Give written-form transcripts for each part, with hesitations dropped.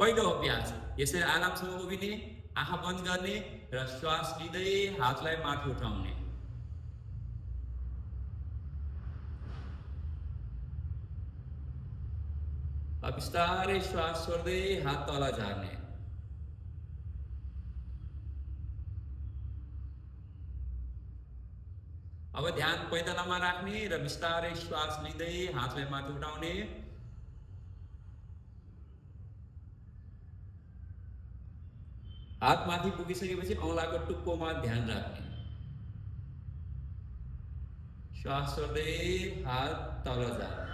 पहिलो अभ्यास यसरी आरामसँग उभिने, आँखा बन्द गर्ने र श्वास लिँदै हातलाई माथि उठाउने। अब बिस्तारै श्वास छोड्दै हात तल झार्ने। अब ध्यान पैतालामा राख्ने र बिस्तारै श्वास लिँदै हातलाई माथि उठाउने। हात माथि पुगिसकेपछि औँलाको टुप्पोमा ध्यान राख्ने। श्वास छोड्दै हात तल झार्ने।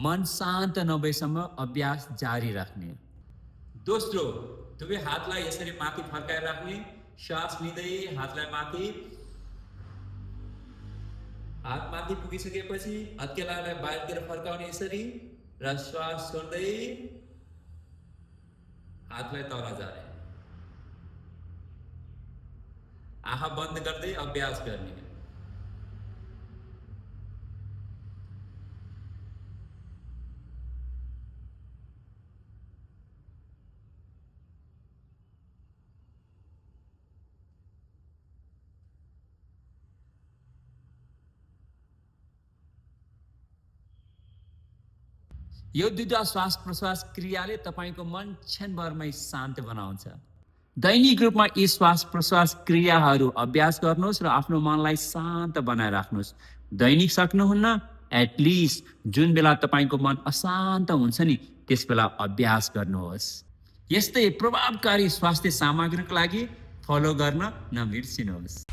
मन शान्त नभएसम्म अभ्यास जारी राख्ने। दोस्रो, दुवै हातलाई यसरी माथि फर्काएर राख्ने। श्वास लिँदै हातलाई माथि, हात माथि पुगिसकेपछि हत्केलालाई बाहिरतिर फर्काउने यसरी र श्वास छोड्दै हातलाई तल झार्ने। आँखा बन्द गर्दै अभ्यास गर्ने। यो दुईटा श्वास प्रश्वास क्रियाले तपाईको मन क्षणभरमै शान्त बनाउँछ। दैनिक रूपमा यी श्वास प्रश्वास क्रियाहरू अभ्यास गर्नुहोस् र आफ्नो मनलाई शान्त बनाएर राख्नुहोस्। दैनिक सक्नुहुन्न, एटलिस्ट जुन बेला तपाईको मन अशान्त हुन्छ नि त्यस बेला अभ्यास गर्नुहोस्। यस्तै प्रभावकारी स्वास्थ्य सामग्रीको लागि फलो गर्न नबिर्सिनुहोस्।